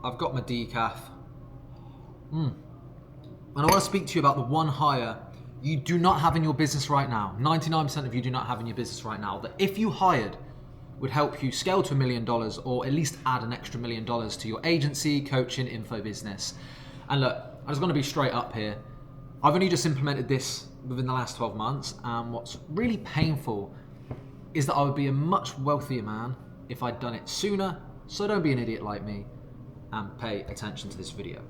I've got my decaf. And I want to speak to you about the one hire you do not have in your business right now. 99% of you do not have in your business right now, that if you hired would help you scale to $1 million or at least add an extra $1 million to your agency, coaching, info business. And look, I just want to be straight up here. I've only just implemented this within the last 12 months, and what's really painful is that I would be a much wealthier man if I'd done it sooner. So don't be an idiot like me and pay attention to this video.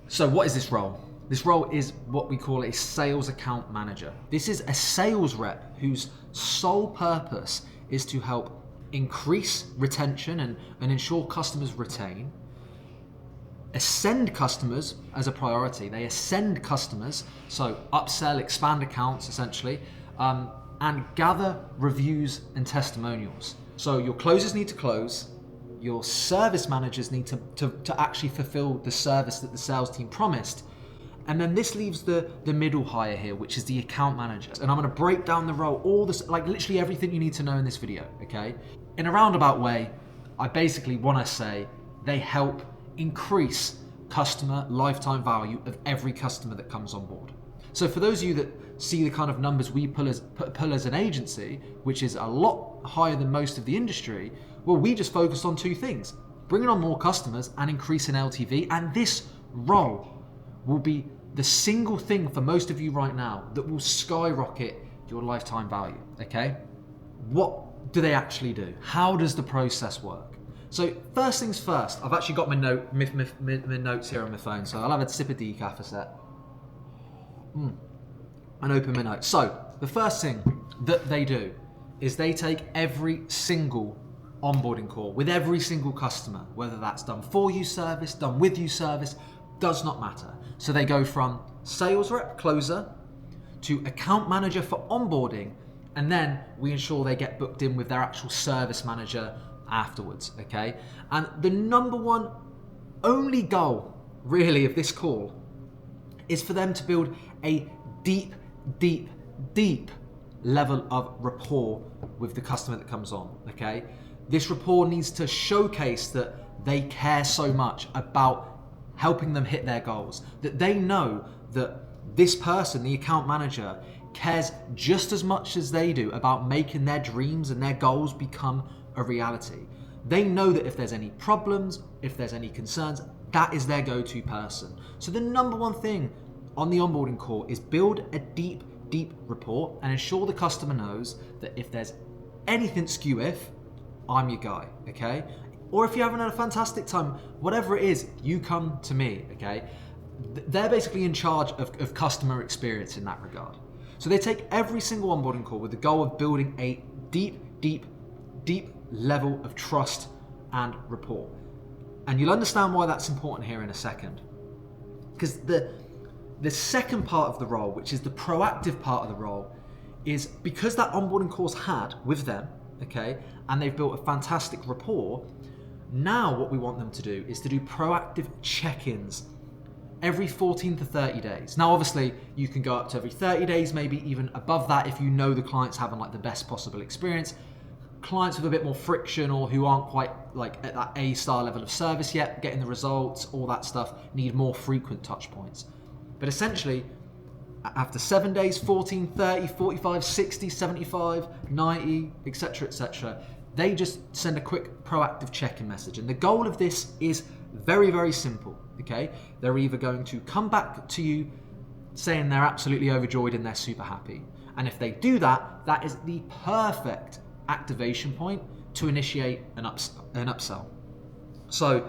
So what is this role? This role is what we call a sales account manager. This is a sales rep whose sole purpose is to help increase retention and ensure customers retain, ascend customers as a priority. They ascend customers, so upsell, expand accounts essentially, and gather reviews and testimonials. So your closers need to close, your service managers need to actually fulfill the service that the sales team promised. And then this leaves the middle hire here, which is the account manager. And I'm gonna break down the role, all this, like literally everything you need to know in this video, okay? In a roundabout way, I basically wanna say they help increase customer lifetime value of every customer that comes on board. So for those of you that see the kind of numbers we pull as an agency, which is a lot higher than most of the industry, well, we just focus on two things: bringing on more customers and increasing LTV. And this role will be the single thing for most of you right now that will skyrocket your lifetime value, okay? What do they actually do? How does the process work? So first things first, I've actually got my notes here on my phone, so I'll have a sip of decaf a sec. And open my notes. So the first thing that they do is they take every single onboarding call with every single customer, whether that's done for you service, done with you service, does not matter. So they go from sales rep, closer, to account manager for onboarding, and then we ensure they get booked in with their actual service manager afterwards, okay? And the number one only goal really of this call is for them to build a deep level of rapport with the customer that comes on, okay? This rapport needs to showcase that they care so much about helping them hit their goals, that they know that this person, the account manager, cares just as much as they do about making their dreams and their goals become a reality. They know that if there's any problems, if there's any concerns, that is their go-to person. So the number one thing on the onboarding call is build a deep rapport and ensure the customer knows that if there's anything skew-if, I'm your guy, okay? Or if you're having a fantastic time, whatever it is, you come to me, okay? They're basically in charge of customer experience in that regard. So they take every single onboarding call with the goal of building a deep level of trust and rapport. And you'll understand why that's important here in a second. Because the second part of the role, which is the proactive part of the role, is because that onboarding call's had with them, okay, and they've built a fantastic rapport. Now what we want them to do is to do proactive check-ins every 14 to 30 days. Now obviously you can go up to every 30 days, maybe even above that if you know the client's having like the best possible experience. Clients with a bit more friction or who aren't quite like at that A-star level of service yet, getting the results, all that stuff, need more frequent touch points. But essentially, after 7 days, 14, 30, 45, 60, 75, 90, etc., they just send a quick proactive check-in message. And the goal of this is very simple, okay? They're either going to come back to you saying they're absolutely overjoyed and they're super happy. And if they do that, that is the perfect activation point to initiate an upsell. So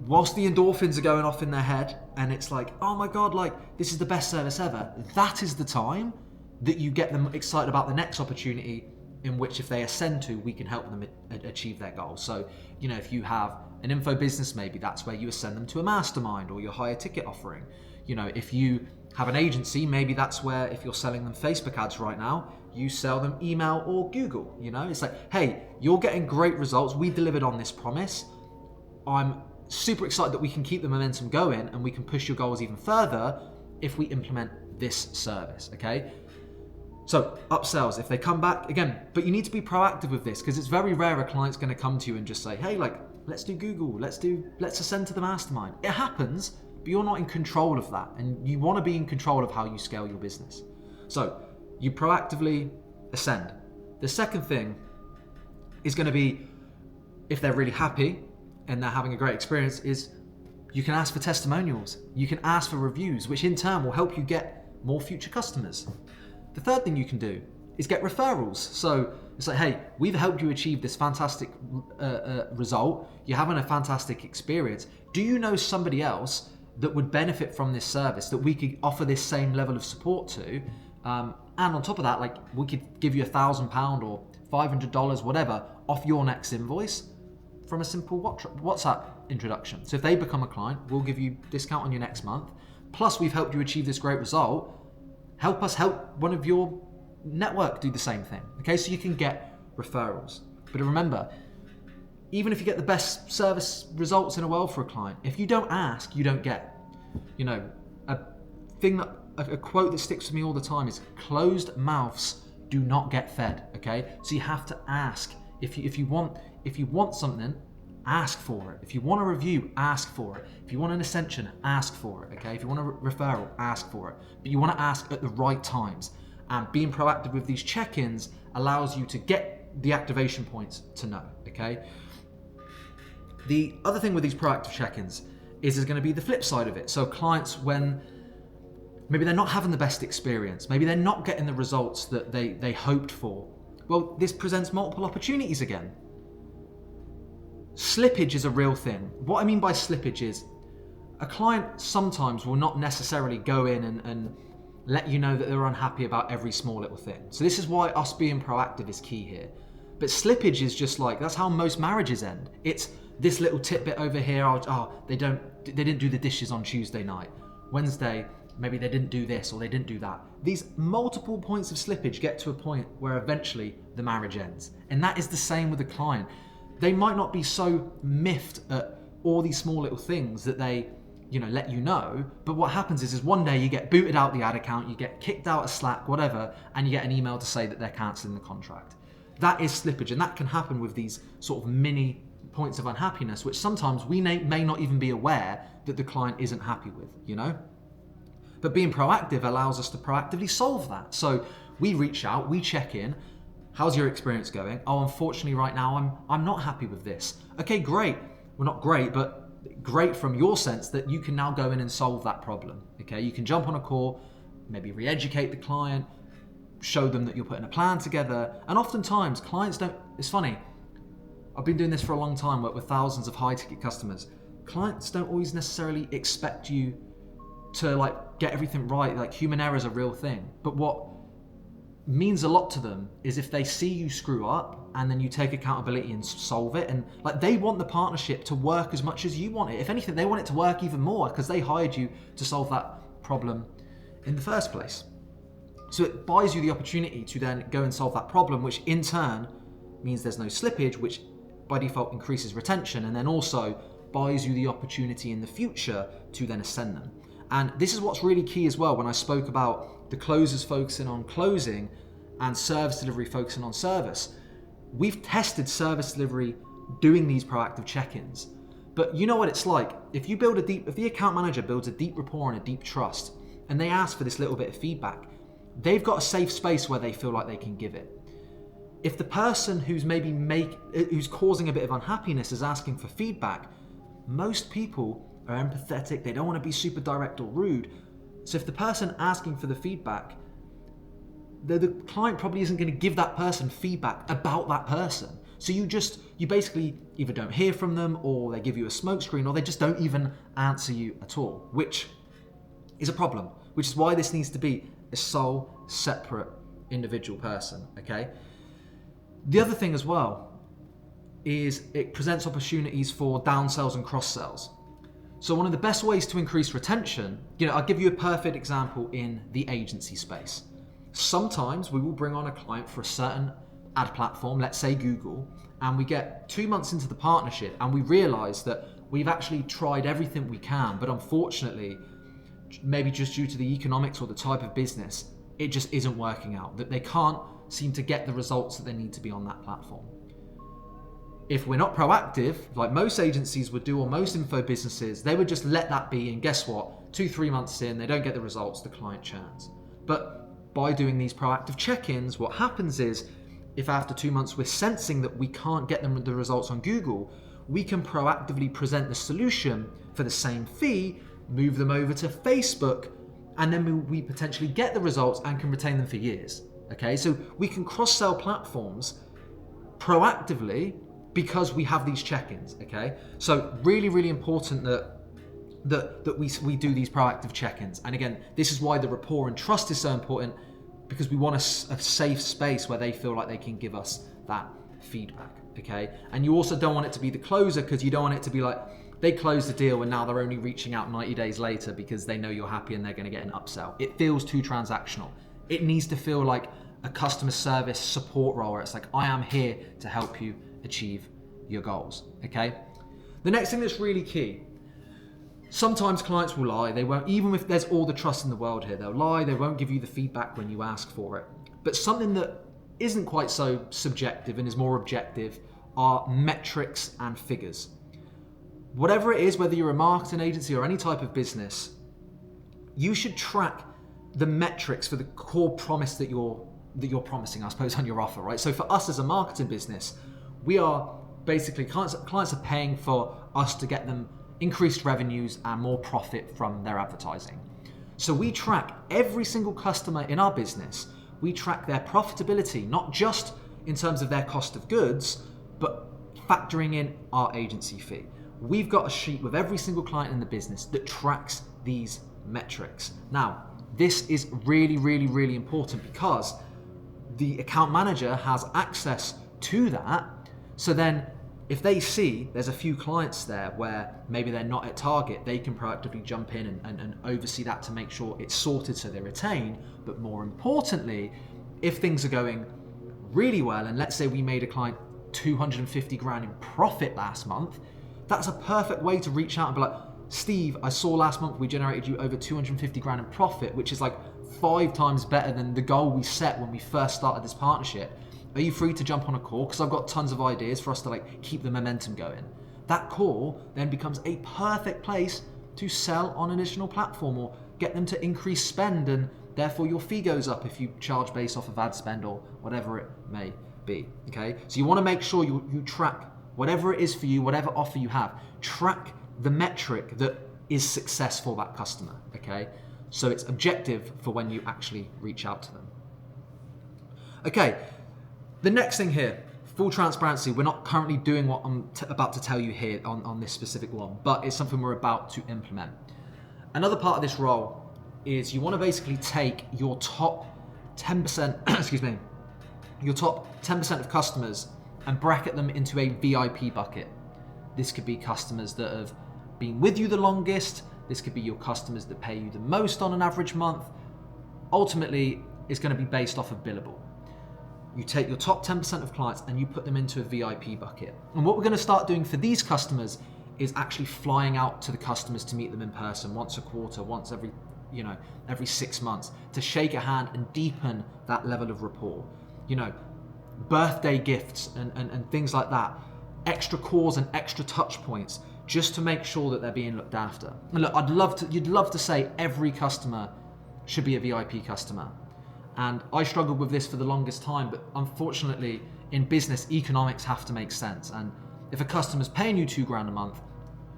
whilst the endorphins are going off in their head and it's like, oh my God, like this is the best service ever, that is the time that you get them excited about the next opportunity in which if they ascend to, we can help them achieve their goals. So, you know, if you have an info business, maybe that's where you ascend them to a mastermind or your higher ticket offering. You know, if you have an agency, maybe that's where, if you're selling them Facebook ads right now, you sell them email or Google. You know, it's like, hey, you're getting great results. We delivered on this promise. I'm super excited that we can keep the momentum going and we can push your goals even further if we implement this service, okay? So upsells, if they come back, again, but you need to be proactive with this because it's very rare a client's going to come to you and just say, hey, like, let's do Google, let's ascend to the mastermind. It happens, but you're not in control of that, and you want to be in control of how you scale your business. So you proactively ascend. The second thing is going to be, if they're really happy and they're having a great experience, is you can ask for testimonials. You can ask for reviews, which in turn will help you get more future customers. The third thing you can do is get referrals. So it's like, hey, we've helped you achieve this fantastic result. You're having a fantastic experience. Do you know somebody else that would benefit from this service that we could offer this same level of support to? And on top of that, like, we could give you £1,000 or $500, whatever, off your next invoice from a simple WhatsApp introduction. So if they become a client, we'll give you a discount on your next month. Plus, we've helped you achieve this great result. Help us help one of your network do the same thing. Okay, so you can get referrals. But remember, even if you get the best service results in the world for a client, if you don't ask, you don't get. You know, a quote that sticks with me all the time is, closed mouths do not get fed. Okay, so you have to ask. If you want something, ask for it. If you want a review, ask for it. If you want an ascension, ask for it. Okay, if you want a referral, ask for it. But you want to ask at the right times. And being proactive with these check-ins allows you to get the activation points to know. Okay. The other thing with these proactive check-ins is there's going to be the flip side of it. So clients, when maybe they're not having the best experience, maybe they're not getting the results that they hoped for, well, this presents multiple opportunities again. Slippage is a real thing. What I mean by slippage is a client sometimes will not necessarily go in and let you know that they're unhappy about every small little thing. So this is why us being proactive is key here. But slippage is just like, that's how most marriages end. It's this little tidbit over here, they didn't do the dishes on Tuesday night. Wednesday, maybe they didn't do this or they didn't do that. These multiple points of slippage get to a point where eventually the marriage ends. And that is the same with the client. They might not be so miffed at all these small little things that they, let you know, but what happens is one day you get booted out the ad account, you get kicked out of Slack, whatever, and you get an email to say that they're cancelling the contract. That is slippage, and that can happen with these sort of mini points of unhappiness, which sometimes we may not even be aware that the client isn't happy with, But being proactive allows us to proactively solve that. So we reach out, we check in. How's your experience going? Oh, unfortunately right now I'm not happy with this. Okay, great. Well, not great, but great from your sense that you can now go in and solve that problem. Okay, you can jump on a call, maybe re-educate the client, show them that you're putting a plan together. And oftentimes clients don't, it's funny, I've been doing this for a long time, work with thousands of high ticket customers. Clients don't always necessarily expect you to get everything right. Human error is a real thing. But what means a lot to them is if they see you screw up and then you take accountability and solve it, and they want the partnership to work as much as you want it. If anything, they want it to work even more because they hired you to solve that problem in the first place. So it buys you the opportunity to then go and solve that problem, which in turn means there's no slippage, which by default increases retention, and then also buys you the opportunity in the future to then ascend them. And this is what's really key as well when I spoke about the closers focusing on closing and service delivery focusing on service. We've tested service delivery doing these proactive check-ins. But you know what it's like. If the account manager builds a deep rapport and a deep trust, and they ask for this little bit of feedback, they've got a safe space where they feel like they can give it. If the person who's who's causing a bit of unhappiness is asking for feedback, most people are empathetic, they don't want to be super direct or rude. So if the person asking for the feedback, the client probably isn't going to give that person feedback about that person. So you basically either don't hear from them, or they give you a smokescreen, or they just don't even answer you at all, which is a problem, which is why this needs to be a sole, separate, individual person, okay? The other thing as well is it presents opportunities for downsells and cross-sells. So one of the best ways to increase retention, I'll give you a perfect example in the agency space. Sometimes we will bring on a client for a certain ad platform, let's say Google, and we get 2 months into the partnership and we realize that we've actually tried everything we can, but unfortunately, maybe just due to the economics or the type of business, it just isn't working out, that they can't seem to get the results that they need to be on that platform. if we're not proactive, like most agencies would do, or most info businesses, they would just let that be, and guess what? 2-3 months in, they don't get the results, the client churns. But by doing these proactive check-ins, what happens is, if after 2 months we're sensing that we can't get them the results on Google, we can proactively present the solution for the same fee, move them over to Facebook, and then we potentially get the results and can retain them for years. Okay, so we can cross-sell platforms proactively because we have these check-ins. Okay, so really, really important that we do these proactive check-ins. And again, this is why the rapport and trust is so important, because we want a safe space where they feel like they can give us that feedback. Okay, and you also don't want it to be the closer, because you don't want it to be like they close the deal and now they're only reaching out 90 days later because they know you're happy and they're going to get an upsell. It feels too transactional. It needs to feel like a customer service support role where it's like, I am here to help you achieve your goals. Okay, the next thing that's really key, sometimes clients will lie. They won't, even if there's all the trust in the world here, they'll lie. They won't give you the feedback when you ask for it. But something that isn't quite so subjective and is more objective are metrics and figures. Whatever it is, whether you're a marketing agency or any type of business, you should track the metrics for the core promise that you're promising, I suppose, on your offer, right? So for us as a marketing business, we are basically, clients are paying for us to get them increased revenues and more profit from their advertising. So we track every single customer in our business. We track their profitability, not just in terms of their cost of goods, but factoring in our agency fee. We've got a sheet with every single client in the business that tracks these metrics. Now, this is really, really, really important because the account manager has access to that. So then if they see there's a few clients there where maybe they're not at target, they can proactively jump in and oversee that to make sure it's sorted so they retain. But more importantly, if things are going really well, and let's say we made a client 250 grand in profit last month, that's a perfect way to reach out and be like, Steve, I saw last month we generated you over 250 grand in profit, which is like 5 times better than the goal we set when we first started this partnership. Are you free to jump on a call? Because I've got tons of ideas for us to like keep the momentum going. That call then becomes a perfect place to sell on an additional platform or get them to increase spend, and therefore your fee goes up if you charge based off of ad spend or whatever it may be. Okay, so you want to make sure you track whatever it is for you, whatever offer you have, track the metric that is success for that customer. Okay, so it's objective for when you actually reach out to them. Okay, the next thing here, full transparency, we're not currently doing what I'm about to tell you here on this specific one, but it's something we're about to implement. Another part of this role is you want to basically take your top 10%, excuse me, your top 10% of customers and bracket them into a VIP bucket. This could be customers that have been with you the longest. This could be your customers that pay you the most on an average month. Ultimately, it's going to be based off of billable. You take your top 10% of clients and you put them into a VIP bucket. And what we're going to start doing for these customers is actually flying out to the customers to meet them in person once a quarter, once every 6 months, to shake a hand and deepen that level of rapport. Birthday gifts and things like that, extra calls and extra touch points, just to make sure that they're being looked after. And look, you'd love to say every customer should be a VIP customer. And I struggled with this for the longest time, but unfortunately in business, economics have to make sense. And if a customer's paying you $2,000 a month,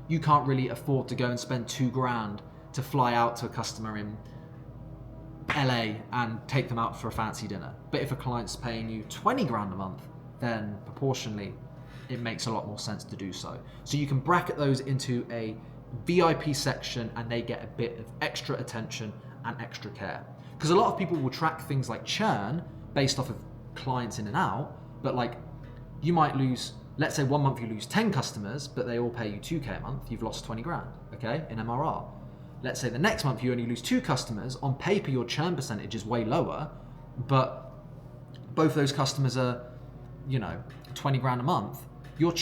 you can't really afford to go and spend $2,000 to fly out to a customer in LA and take them out for a fancy dinner. But if a client's paying you $20,000 a month, then proportionally it makes a lot more sense to do so. So you can bracket those into a VIP section and they get a bit of extra attention and extra care. Because a lot of people will track things like churn based off of clients in and out, but like you might lose, let's say 1 month you lose 10 customers, but they all pay you $2,000 a month, you've lost 20 grand, okay, in MRR. Let's say the next month you only lose 2 customers, on paper your churn percentage is way lower, but both those customers are, 20 grand a month. Your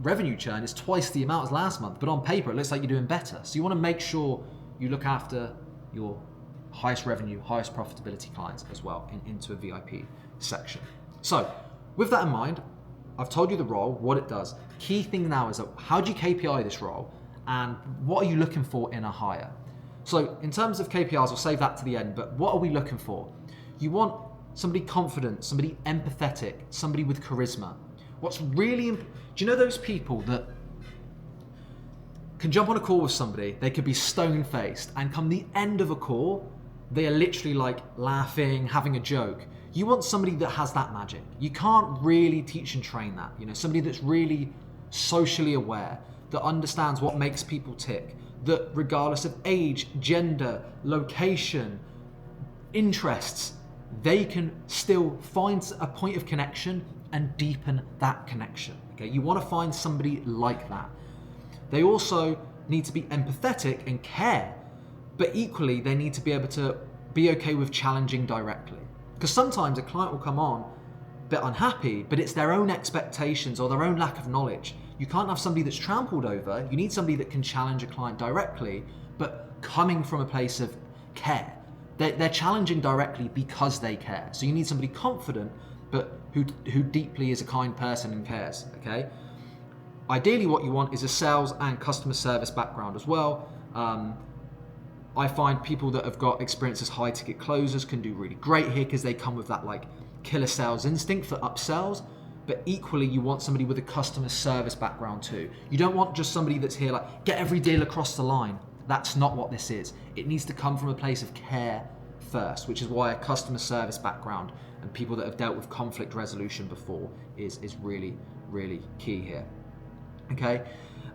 revenue churn is twice the amount as last month, but on paper it looks like you're doing better. So you want to make sure you look after your highest revenue, highest profitability clients as well into a VIP section. So with that in mind, I've told you the role, what it does. Key thing now is that how do you KPI this role and what are you looking for in a hire? So in terms of KPIs, I'll save that to the end, but what are we looking for? You want somebody confident, somebody empathetic, somebody with charisma. What's really, do you know those people that can jump on a call with somebody, they could be stone-faced, and come the end of a call, they are literally like laughing, having a joke. You want somebody that has that magic. You can't really teach and train that. You know, somebody that's really socially aware, that understands what makes people tick, that regardless of age, gender, location, interests, they can still find a point of connection and deepen that connection. Okay, you want to find somebody like that. They also need to be empathetic and care, but equally they need to be able to be okay with challenging directly. Because sometimes a client will come on a bit unhappy, but it's their own expectations or their own lack of knowledge. You can't have somebody that's trampled over. You need somebody that can challenge a client directly, but coming from a place of care. They're challenging directly because they care. So you need somebody confident, but who deeply is a kind person and cares, okay? Ideally what you want is a sales and customer service background as well. I find people that have got experience as high ticket closers can do really great here because they come with that like killer sales instinct for upsells, but equally you want somebody with a customer service background too. You don't want just somebody that's here like, get every deal across the line. That's not what this is. It needs to come from a place of care first, which is why a customer service background and people that have dealt with conflict resolution before is really, really key here. Okay?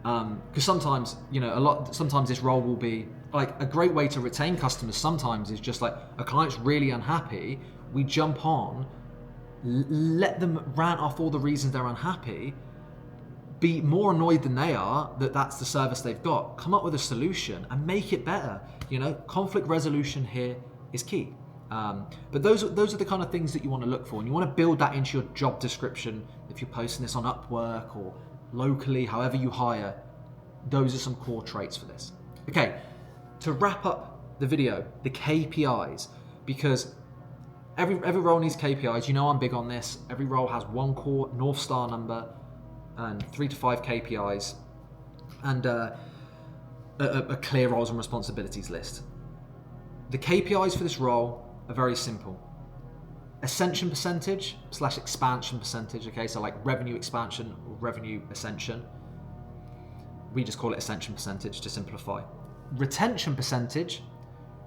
Because sometimes, you know, sometimes this role will be like a great way to retain customers sometimes is just like a client's really unhappy, we jump on, let them rant off all the reasons they're unhappy, be more annoyed than they are that that's the service they've got, come up with a solution and make it better. You know, conflict resolution here is key. But those are the kind of things that you want to look for, and you want to build that into your job description. If you're posting this on Upwork or locally, however you hire, those are some core traits for this. Okay, to wrap up the video, the KPIs, because every role needs KPIs. You know I'm big on this. Every role has one core North Star number and 3 to 5 KPIs and a clear roles and responsibilities list. The KPIs for this role are very simple. Ascension percentage / expansion percentage, okay, so like revenue expansion or revenue ascension. We just call it ascension percentage to simplify. Retention percentage,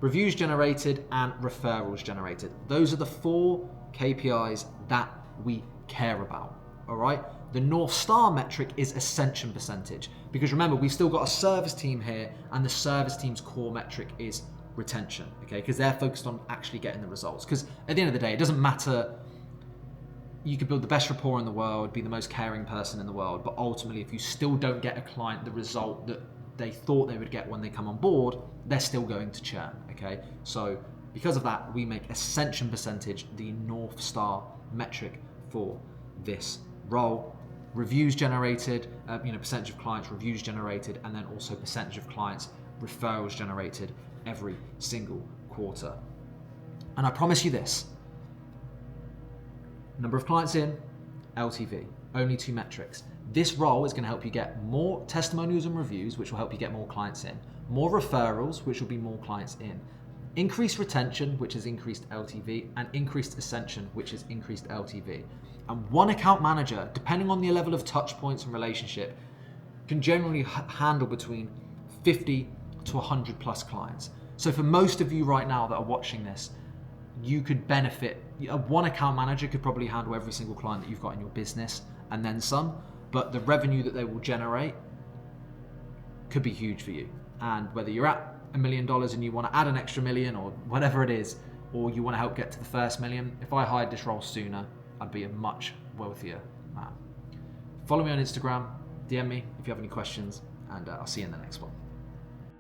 reviews generated, and referrals generated. Those are the 4 KPIs that we care about, all right? The North Star metric is ascension percentage, because remember, we've still got a service team here, and the service team's core metric is retention, okay? Because they're focused on actually getting the results. Because at the end of the day, it doesn't matter, you could build the best rapport in the world, be the most caring person in the world, but ultimately, if you still don't get a client the result that they thought they would get when they come on board, they're still going to churn, okay? So because of that, we make ascension percentage the North Star metric for this role. Reviews generated, percentage of clients reviews generated, and then also percentage of clients referrals generated every single quarter. And I promise you this, number of clients in, LTV, only 2 metrics. This role is going to help you get more testimonials and reviews, which will help you get more clients in, more referrals, which will be more clients in, increased retention, which is increased LTV, and increased ascension, which is increased LTV. And one account manager, depending on the level of touch points and relationship, can generally handle between 50 to 100 plus clients. So for most of you right now that are watching this, you could benefit. One account manager could probably handle every single client that you've got in your business and then some, but the revenue that they will generate could be huge for you. And whether you're at $1 million and you want to add an extra million or whatever it is, or you want to help get to the first million, if I hired this role sooner, I'd be a much wealthier man. Follow me on Instagram, DM me if you have any questions, and I'll see you in the next one.